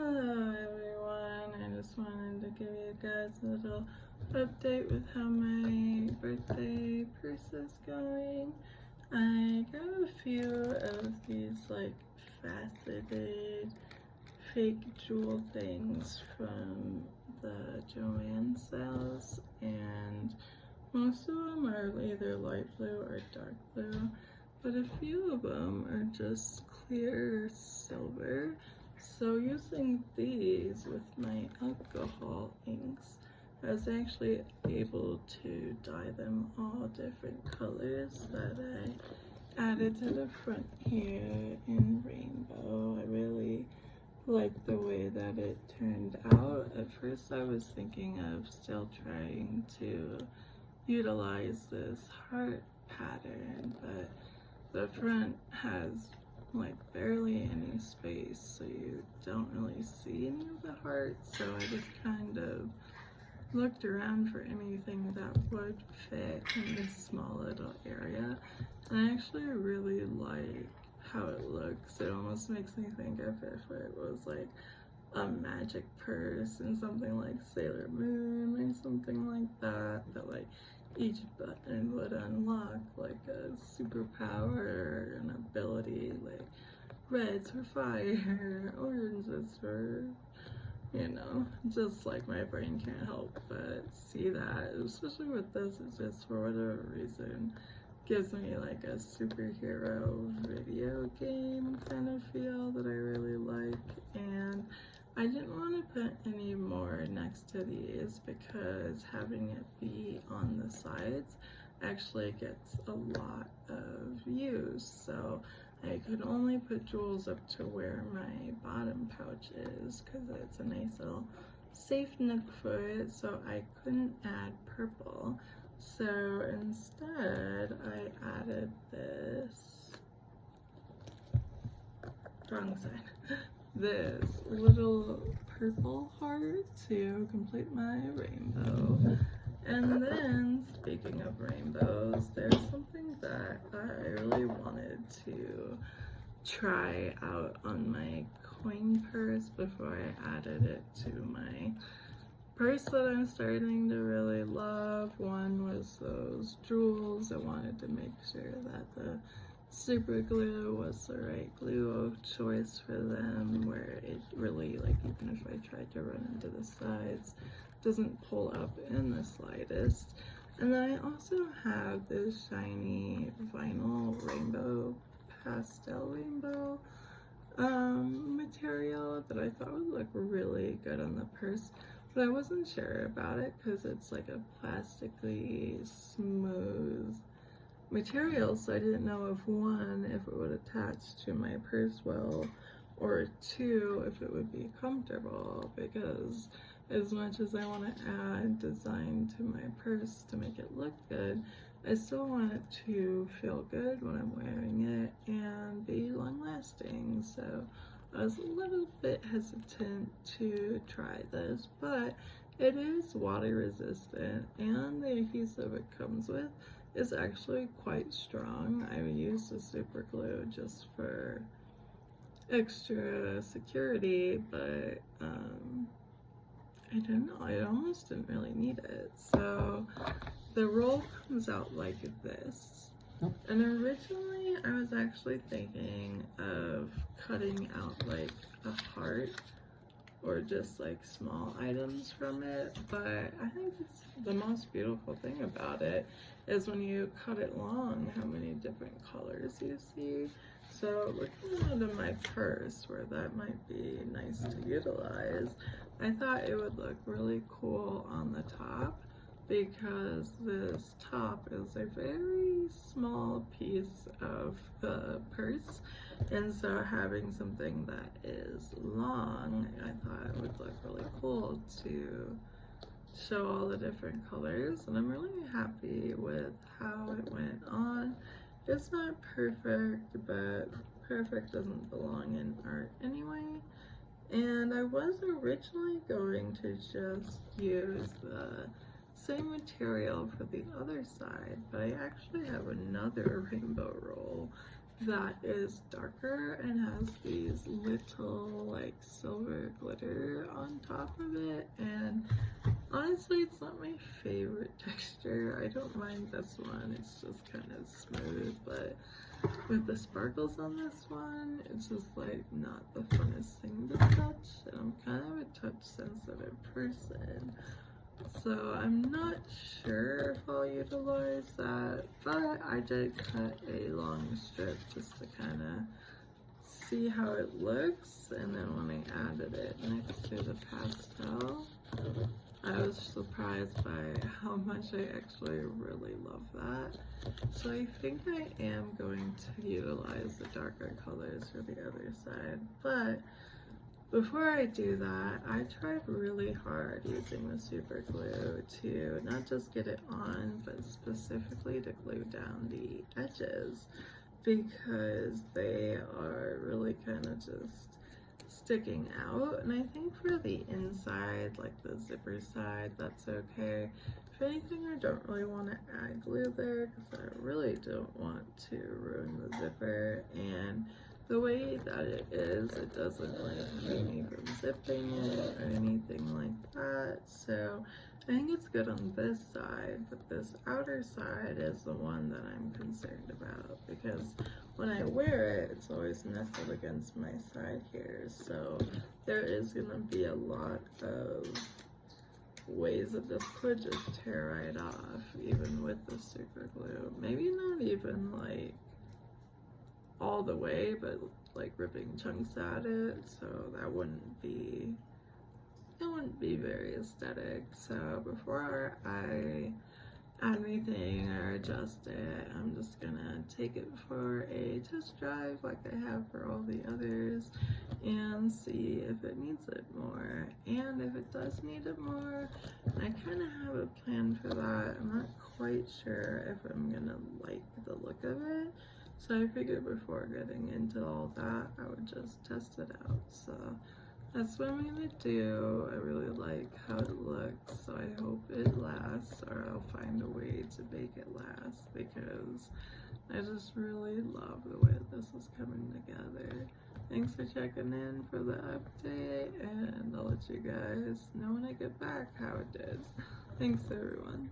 Hello everyone, I just wanted to give you guys a little update with how my birthday purse is going. I got a few of these like faceted fake jewel things from the Joanne sales, and most of them are either light blue or dark blue, but a few of them are just clear silver. So using these with my alcohol inks, I was actually able to dye them all different colors that I added to the front here in rainbow. I really like the way that it turned out. At first I was thinking of still trying to utilize this heart pattern, but the front has like barely any space, so you don't really see any of the hearts. So I just kind of looked around for anything that would fit in this small little area, and I actually really like how it looks. It almost makes me think of if it was like a magic purse and something like Sailor Moon or something like that, that like each button would unlock like a superpower or an ability, like red's for fire, oranges for, you know, just like my brain can't help but see that. Especially with this, it's just for whatever reason gives me like a superhero video game kind of feel that I really like. And I didn't want to put any more next to these because having it be on the sides actually gets a lot of use. So I could only put jewels up to where my bottom pouch is because it's a nice little safe nook for it, so I couldn't add purple. So instead I added this, wrong side, this little purple heart to complete my rainbow. And then, speaking of rainbows, there's something that I really wanted to try out on my coin purse before I added it to my purse that I'm starting to really love. One was those jewels. I wanted to make sure that the super glue was the right glue of choice for them, where it really, like, even if I tried to run into the sides, doesn't pull up in the slightest. And then I also have this shiny vinyl rainbow, pastel rainbow material that I thought would look really good on the purse, but I wasn't sure about it because it's like a plastically smooth material, so I didn't know if one, if it would attach to my purse well, or two, if it would be comfortable, because as much as I want to add design to my purse to make it look good, I still want it to feel good when I'm wearing it and be long lasting. So I was a little bit hesitant to try this, but it is water resistant and the adhesive it comes with is actually quite strong. I used the super glue just for extra security, but I don't know, I almost didn't really need it. So the roll comes out like this, and originally I was actually thinking of cutting out like a heart or just like small items from it, but I think it's the most beautiful thing about it is when you cut it long, how many different colors you see. So looking into my purse, where that might be nice to utilize, I thought it would look really cool on the top, because this top is a very small piece of the purse, and so having something that is long, I thought it would look really cool to show all the different colors. And I'm really happy with how it went on. It's not perfect, but perfect doesn't belong in art anyway. And I was originally going to just use the same material for the other side, but I actually have another rainbow roll that is darker and has these little like silver glitter on top of it, and honestly it's not my favorite texture. I don't mind this one, it's just kind of smooth, but with the sparkles on this one, it's just like not the funnest thing to touch, and I'm kind of a touch sensitive person. So I'm not sure if I'll utilize that, but I did cut a long strip just to kind of see how it looks, and then when I added it next to the pastel, I was surprised by how much I actually really love that. So I think I am going to utilize the darker colors for the other side, but before I do that, I tried really hard using the super glue to not just get it on, but specifically to glue down the edges, because they are really kind of just sticking out. And I think for the inside, like the zipper side, that's okay. If anything, I don't really want to add glue there because I really don't want to ruin the zipper, and the way that it is, it doesn't like keep me from zipping it or anything like that. So I think it's good on this side, but this outer side is the one that I'm concerned about, because when I wear it, it's always nestled against my side here. So there is gonna be a lot of ways that this could just tear right off, even with the super glue. Maybe not even like all the way, but like ripping chunks at it, so that wouldn't be very aesthetic. So before I add anything or adjust it, I'm just gonna take it for a test drive like I have for all the others and see if it needs it more. And if it does need it more, I kind of have a plan for that. I'm not quite sure if I'm gonna like the look of it, so I figured before getting into all that, I would just test it out. So that's what I'm gonna do. I really like how it looks, so I hope it lasts, or I'll find a way to make it last, because I just really love the way this is coming together. Thanks for checking in for the update, and I'll let you guys know when I get back how it did. Thanks everyone.